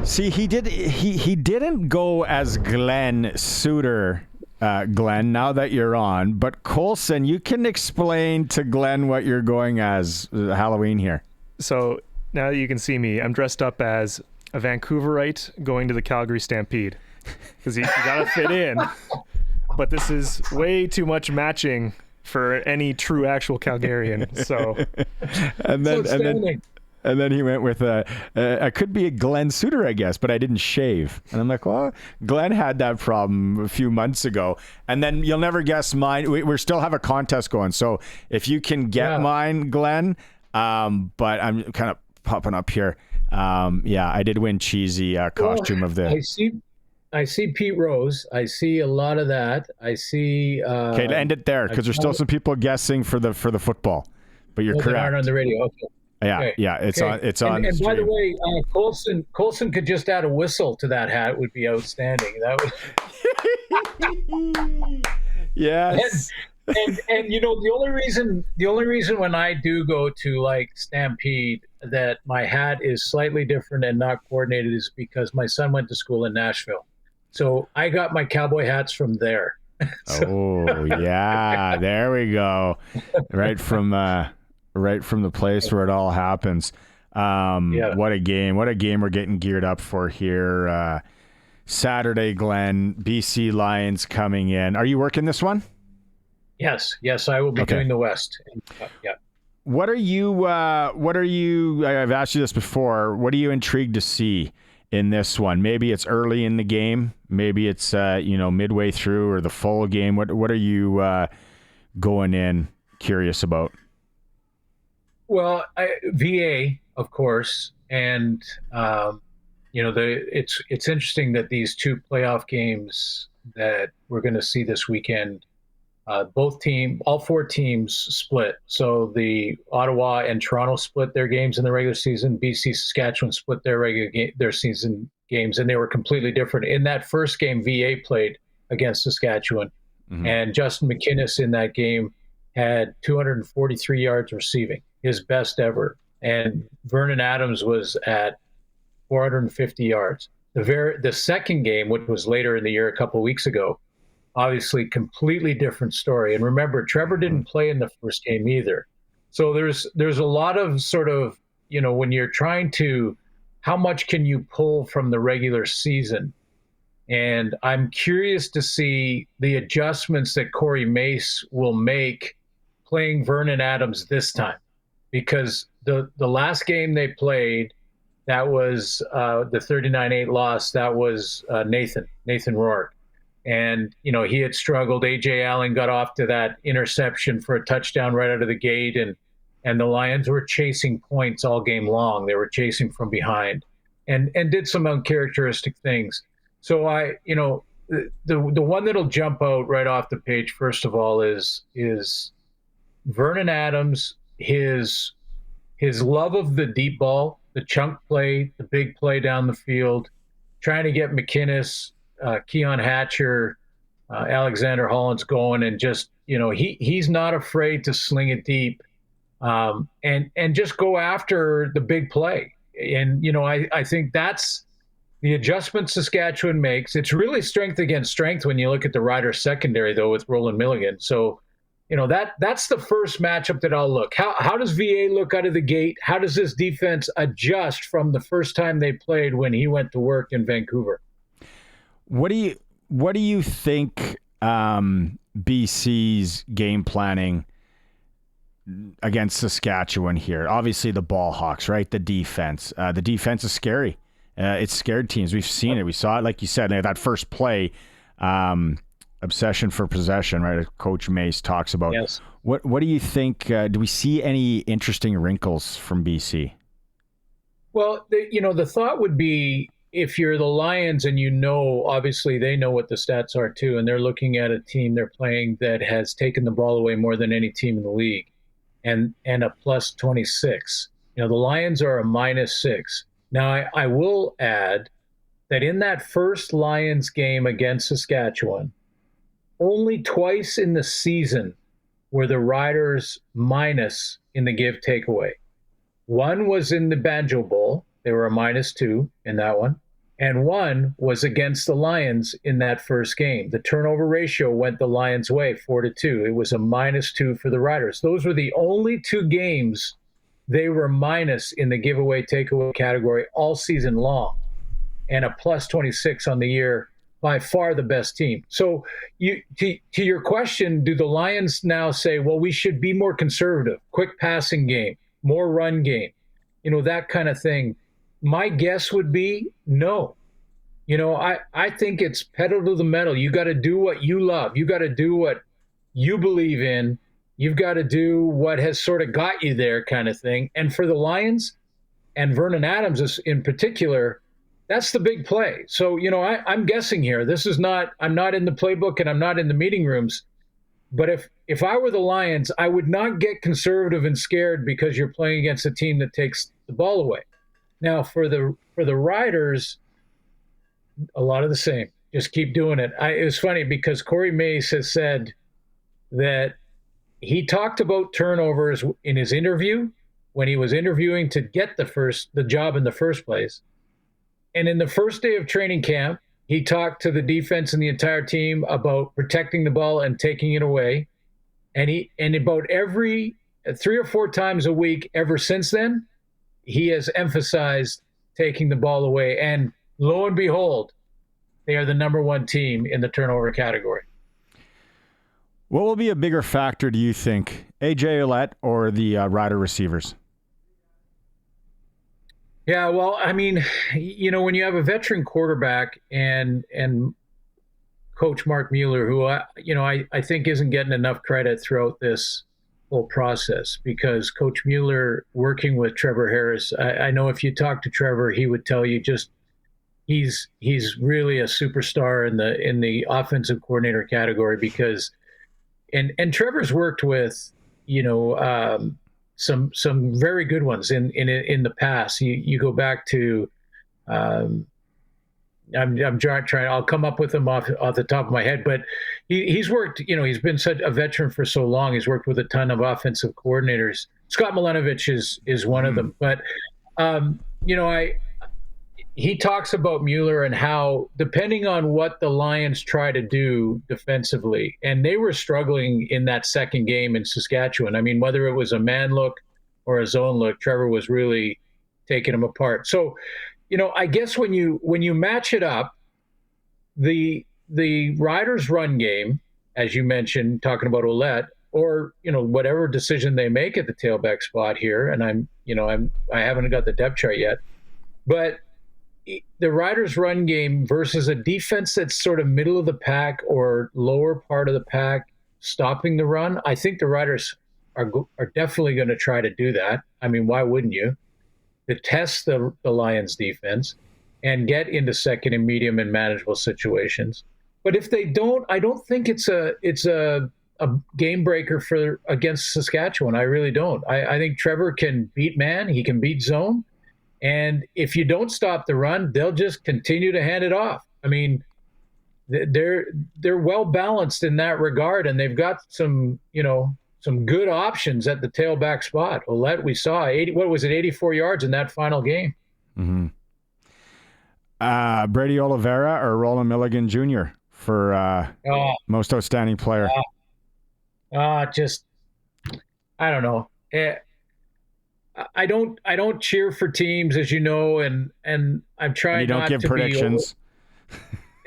See, he didn't go as Glen Suitor, Glenn, now that you're on. But Colson, you can explain to Glenn what you're going as Halloween here. So now that you can see me, I'm dressed up as a Vancouverite going to the Calgary Stampede. Because you got to fit in. But this is way too much matching for any true actual Calgarian. So, and then he went with I could be a Glen Suitor, I guess, but I didn't shave. And I'm like, well, Glenn had that problem a few months ago. And then you'll never guess mine. We still have a contest going. So if you can get mine, Glenn, but I'm kind of popping up here. I did win cheesy costume of the... I see Pete Rose. I see a lot of that. I see... okay, end it there, because there's still some people guessing for the football. But you're correct. Aren't on the radio. Okay. Yeah, it's on. It's on. And by the way, Colson could just add a whistle to that hat. It would be outstanding. That would. Yes. And you know, the only reason when I do go to like Stampede that my hat is slightly different and not coordinated is because my son went to school in Nashville, so I got my cowboy hats from there. Oh yeah, there we go. Right from the place where it all happens. What a game we're getting geared up for here. Saturday, Glenn, BC Lions coming in. Are you working this one? Yes, I will be doing the West. Yeah. What are you, I've asked you this before, what are you intrigued to see in this one? Maybe it's early in the game, maybe it's, midway through or the full game. What are you going in curious about? Well, VA, of course, and it's interesting that these two playoff games that we're going to see this weekend, all four teams split. So the Ottawa and Toronto split their games in the regular season. BC Saskatchewan split their season games, and they were completely different. In that first game, VA played against Saskatchewan, and Justin McInnes in that game had 243 yards receiving, his best ever. And Vernon Adams was at 450 yards. The second game, which was later in the year, a couple of weeks ago, obviously completely different story. And remember, Trevor didn't play in the first game either. So there's a lot of sort of, when you're trying to, how much can you pull from the regular season? And I'm curious to see the adjustments that Corey Mace will make playing Vernon Adams this time. Because the last game they played, that was the 39-8 loss, that was Nathan Rourke. And, he had struggled. A.J. Allen got off to that interception for a touchdown right out of the gate. And the Lions were chasing points all game long. They were chasing from behind and did some uncharacteristic things. So the one that'll jump out right off the page, first of all, is Vernon Adams, his love of the deep ball, the chunk play, the big play down the field, trying to get McInnes, Keon Hatcher, Alexander Hollins going, and just, he's not afraid to sling it deep and just go after the big play. And, I think that's the adjustment Saskatchewan makes. It's really strength against strength when you look at the Riders secondary, though, with Roland Milligan. So, that's the first matchup that I'll look. How does VA look out of the gate? How does this defense adjust from the first time they played when he went to work in Vancouver? What do you think BC's game planning against Saskatchewan here? Obviously the ball hawks, right? The defense. The defense is scary. It's scared teams. We've seen it. We saw it, like you said, that first play, obsession for possession, right? Coach Mace talks about. Yes. What do you think? Do we see any interesting wrinkles from BC? Well, the thought would be, if you're the Lions and obviously they know what the stats are too, and they're looking at a team they're playing that has taken the ball away more than any team in the league and a plus 26. The Lions are a -6. Now, I will add that in that first Lions game against Saskatchewan, only twice in the season were the Riders minus in the give takeaway. One was in the Banjo Bowl. They were a -2 in that one. and one was against the Lions in that first game. The turnover ratio went the Lions' way, 4-2. It was a -2 for the Riders. Those were the only two games they were minus in the giveaway takeaway category all season long, and a +26 on the year. By far the best team. So, to your question, do the Lions now say, well, we should be more conservative, quick passing game, more run game, that kind of thing? My guess would be no. I think it's pedal to the metal. You got to do what you love. You got to do what you believe in. You've got to do what has sort of got you there, kind of thing. And for the Lions and Vernon Adams in particular, that's the big play. So, I'm guessing here. I'm not in the playbook and I'm not in the meeting rooms. But if I were the Lions, I would not get conservative and scared because you're playing against a team that takes the ball away. Now, for the Riders, a lot of the same. Just keep doing it. It was funny because Corey Mace has said that he talked about turnovers in his interview when he was interviewing to get the job in the first place. And in the first day of training camp, he talked to the defense and the entire team about protecting the ball and taking it away. And about every 3 or 4 times a week ever since then, he has emphasized taking the ball away. And lo and behold, they are the number 1 team in the turnover category. What will be a bigger factor, do you think, A.J. Ouellette or the Rider receivers? Yeah, well, I mean, when you have a veteran quarterback and Coach Mark Mueller, who I think isn't getting enough credit throughout this whole process, because Coach Mueller working with Trevor Harris, I know if you talk to Trevor, he would tell you just he's really a superstar in the offensive coordinator category, because and Trevor's worked with some very good ones in the past. You go back to I'm trying. I'll come up with them off the top of my head, but he's worked. He's been such a veteran for so long. He's worked with a ton of offensive coordinators. Scott Milenovich is one of them. But he talks about Mueller and how, depending on what the Lions try to do defensively, and they were struggling in that second game in Saskatchewan. I mean, whether it was a man look or a zone look, Trevor was really taking them apart. So, I guess when you match it up, the Riders' run game, as you mentioned, talking about Ouellette, or whatever decision they make at the tailback spot here, and I haven't got the depth chart yet, but the Riders' run game versus a defense that's sort of middle of the pack or lower part of the pack stopping the run, I think the Riders are definitely going to try to do that. I mean, why wouldn't you? To test the Lions' defense and get into second and medium and manageable situations. But if they don't, I don't think it's a game breaker against Saskatchewan. I really don't. I think Trevor can beat man. He can beat zone. And if you don't stop the run, they'll just continue to hand it off. I mean, they're well balanced in that regard, and they've got some good options at the tailback spot. Ouellette, we saw 84 yards in that final game. Mm-hmm. Brady Oliveira or Roland Milligan Jr. for most outstanding player. I don't know. I don't cheer for teams, as you know, and I'm trying not to give predictions.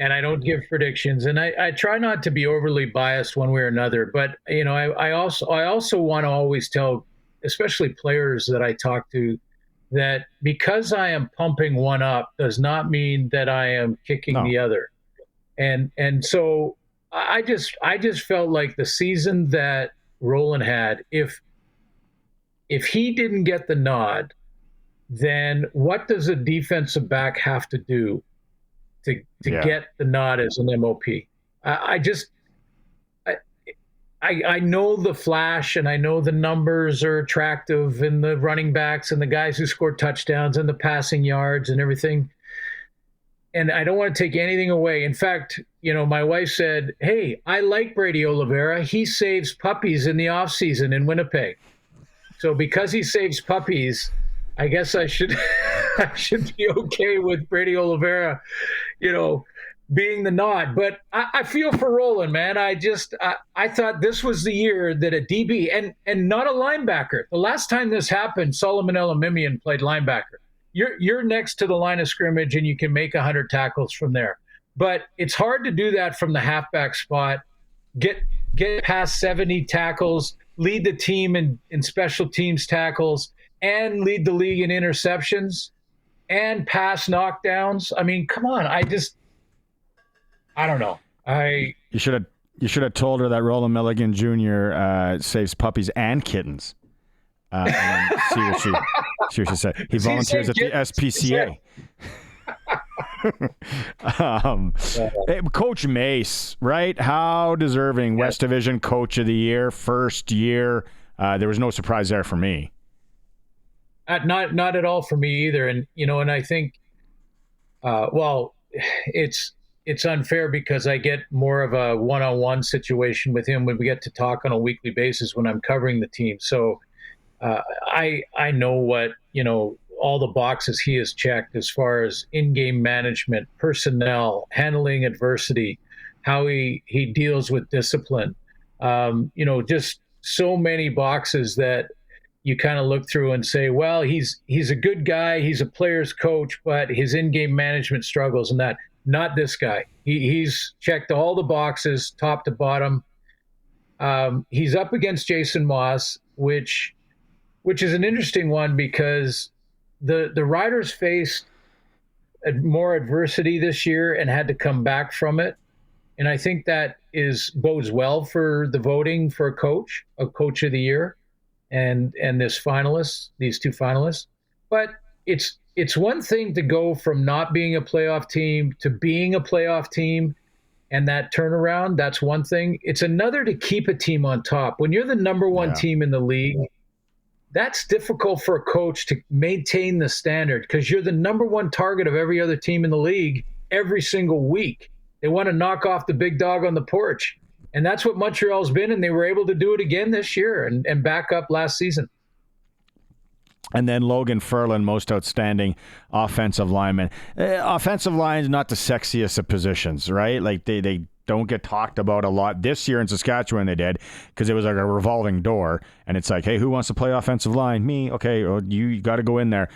And I don't give predictions, and I try not to be overly biased one way or another. But I also want to always tell, especially players that I talk to, that because I am pumping one up does not mean that I am kicking the other. And so I just felt like the season that Rolan had, if he didn't get the nod, then what does a defensive back have to do to get the nod as an MOP? I know the flash and I know the numbers are attractive and the running backs and the guys who score touchdowns and the passing yards and everything. And I don't want to take anything away. In fact, my wife said, hey, I like Brady Oliveira. He saves puppies in the off season in Winnipeg. So because he saves puppies, I guess I should I should be okay with Brady Oliveira, being the nod. But I feel for Rolan, man. I thought this was the year that a DB and not a linebacker. The last time this happened, Solomon Elamimian played linebacker. You're next to the line of scrimmage and you can make 100 tackles from there. But it's hard to do that from the halfback spot. Get past 70 tackles, lead the team in special teams tackles, and lead the league in interceptions and pass knockdowns. I mean, come on. I don't know. You should have told her that Roland Milligan Jr. Saves puppies and kittens. And see what she said. He volunteers at the SPCA. Coach Mace, right? How deserving? West Division Coach of the Year, first year. There was no surprise there for me. Not at all for me either. And and I think, it's unfair because I get more of a one-on-one situation with him when we get to talk on a weekly basis when I'm covering the team. So I know what all the boxes he has checked as far as in-game management, personnel, handling adversity, how he deals with discipline. Just so many boxes that you kind of look through and say, well, he's a good guy, he's a player's coach, but his in-game management struggles and that. Not this guy. He's checked all the boxes, top to bottom. He's up against Jason Moss, which is an interesting one because the Riders faced more adversity this year and had to come back from it. And I think that bodes well for the voting for a coach of the year and these two finalists. But it's one thing to go from not being a playoff team to being a playoff team, and that turnaround, that's one thing. It's another to keep a team on top. When you're the number one team in the league, that's difficult for a coach to maintain the standard because you're the number one target of every other team in the league every single week. They want to knock off the big dog on the porch. And that's what Montreal's been, and they were able to do it again this year and back up last season. And then Logan Ferland, most outstanding offensive lineman. Offensive line is not the sexiest of positions, right? Like they don't get talked about a lot. This year in Saskatchewan they did because it was like a revolving door. And it's like, hey, who wants to play offensive line? Me. Okay, well, you got to go in there.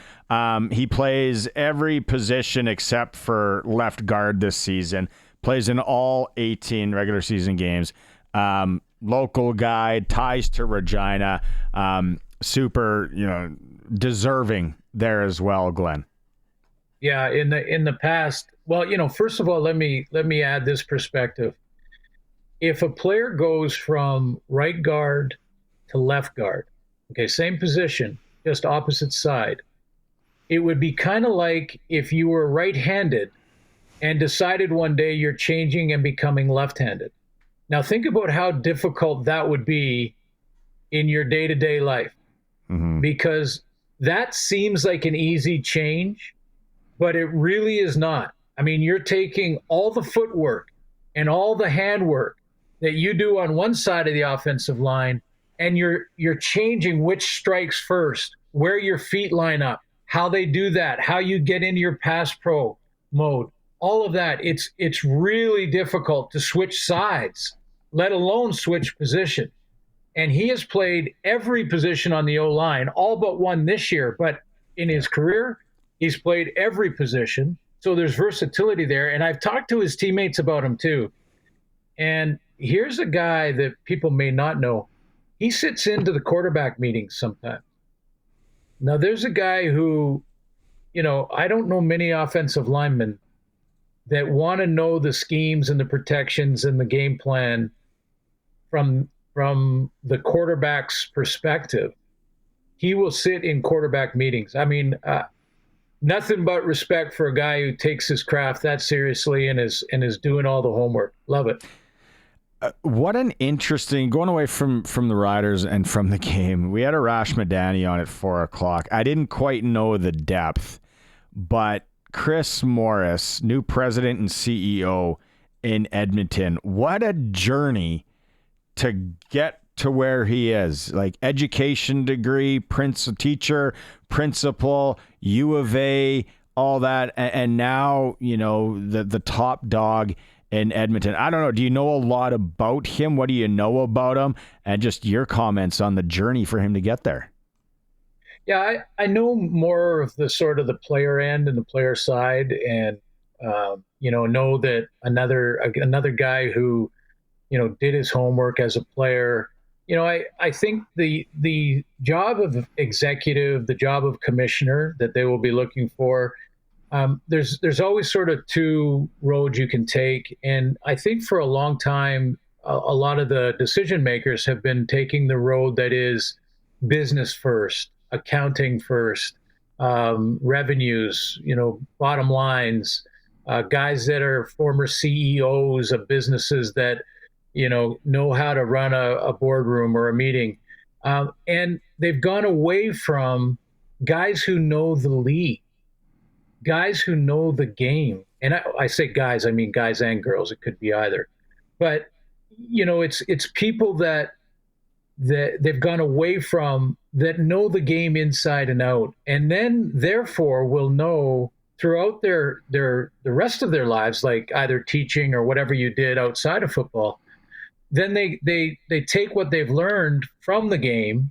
He plays every position except for left guard this season. Plays in all 18 regular season games. Local guy, ties to Regina. Super, deserving there as well, Glenn. Yeah, in the past, well, first of all, let me add this perspective. If a player goes from right guard to left guard, okay, same position, just opposite side, it would be kind of like if you were right-handed and decided one day you're changing and becoming left-handed. Now think about how difficult that would be in your day-to-day life. Mm-hmm. Because that seems like an easy change, but it really is not. I mean, you're taking all the footwork and all the handwork that you do on one side of the offensive line, and you're changing which strikes first, where your feet line up, how they do that, how you get into your pass pro mode, all of that. It's really difficult to switch sides, let alone switch position. And he has played every position on the O-line, all but one this year. But in his career, he's played every position. So there's versatility there. And I've talked to his teammates about him too. And here's a guy that people may not know. He sits into the quarterback meetings sometimes. Now, there's a guy who, I don't know many offensive linemen that want to know the schemes and the protections and the game plan from the quarterback's perspective. He will sit in quarterback meetings. I mean, nothing but respect for a guy who takes his craft that seriously and is doing all the homework. Love it. What an interesting, going away from the Riders and from the game, we had Arash Madani on at 4:00. I didn't quite know the depth, but Chris Morris, new president and CEO in Edmonton, what a journey to get to where he is. Like education degree, teacher, principal, U of A, all that, and now, the top dog in Edmonton. I don't know. Do you know a lot about him? What do you know about him? And just your comments on the journey for him to get there. Yeah, I know more of the sort of the player end and the player side, and know that another guy who did his homework as a player. I think the job of executive, the job of commissioner that they will be looking for, there's always sort of two roads you can take, and I think for a long time a lot of the decision makers have been taking the road that is business first, accounting first, revenues, bottom lines, guys that are former CEOs of businesses that, know how to run a boardroom or a meeting. And they've gone away from guys who know the league, guys who know the game. And I say guys, I mean guys and girls. It could be either. But, it's people that they've gone away from, that know the game inside and out, and then therefore will know throughout the rest of their lives, like either teaching or whatever you did outside of football. Then they take what they've learned from the game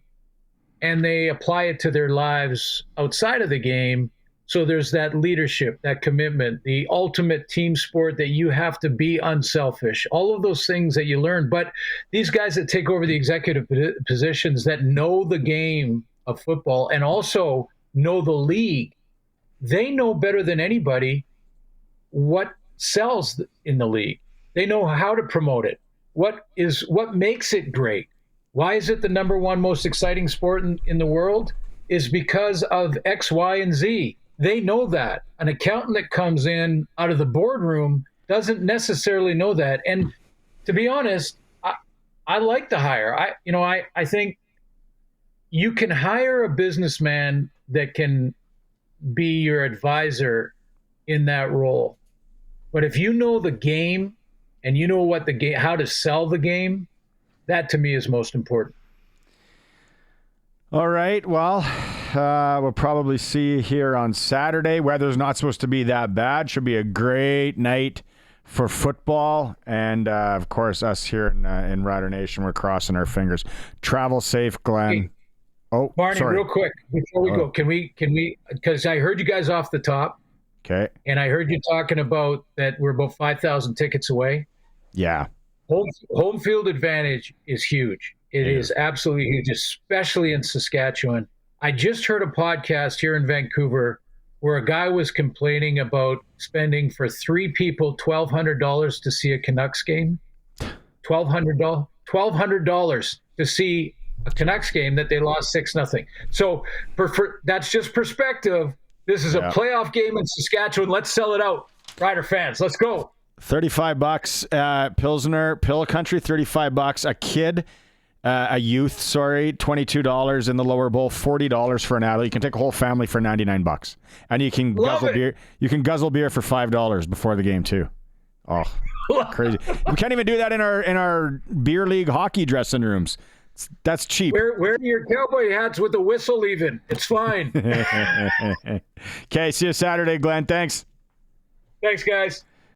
and they apply it to their lives outside of the game. So there's that leadership, that commitment, the ultimate team sport, that you have to be unselfish, all of those things that you learn. But these guys that take over the executive positions, that know the game of football and also know the league, they know better than anybody what sells in the league. They know how to promote it. What makes it great? Why is it the number one most exciting sport in the world? Is because of X, Y, and Z. They know that. An accountant that comes in out of the boardroom doesn't necessarily know that. And to be honest, I like the hire. I think you can hire a businessman that can be your advisor in that role. But if you know the game and you know what the game, how to sell the game, that to me is most important. All right. Well, we'll probably see you here on Saturday. Weather's not supposed to be that bad. Should be a great night for football. And, of course, us here in Rider Nation, we're crossing our fingers. Travel safe, Glenn. Hey, Barney, sorry. real quick, before we go, can we, because I heard you guys off the top. Okay. And I heard you talking about that we're about 5,000 tickets away. Yeah. Home field advantage is huge. It is absolutely huge, especially in Saskatchewan. I just heard a podcast here in Vancouver where a guy was complaining about spending for three people $1,200 to see a Canucks game. $1,200 to see a Canucks game that they lost 6-0. So that's just perspective. This is a playoff game in Saskatchewan. Let's sell it out, Rider fans. Let's go. $35 Pilsner, Pill Country, $35 a kid. A youth, $22 in the lower bowl, $40 for an adult. You can take a whole family for $99, and you can guzzle beer. You can guzzle beer for $5 before the game too. Oh, crazy! We can't even do that in our beer league hockey dressing rooms. That's cheap. Wear your cowboy hats with a whistle, even. It's fine. Okay, see you Saturday, Glenn. Thanks. Thanks, guys.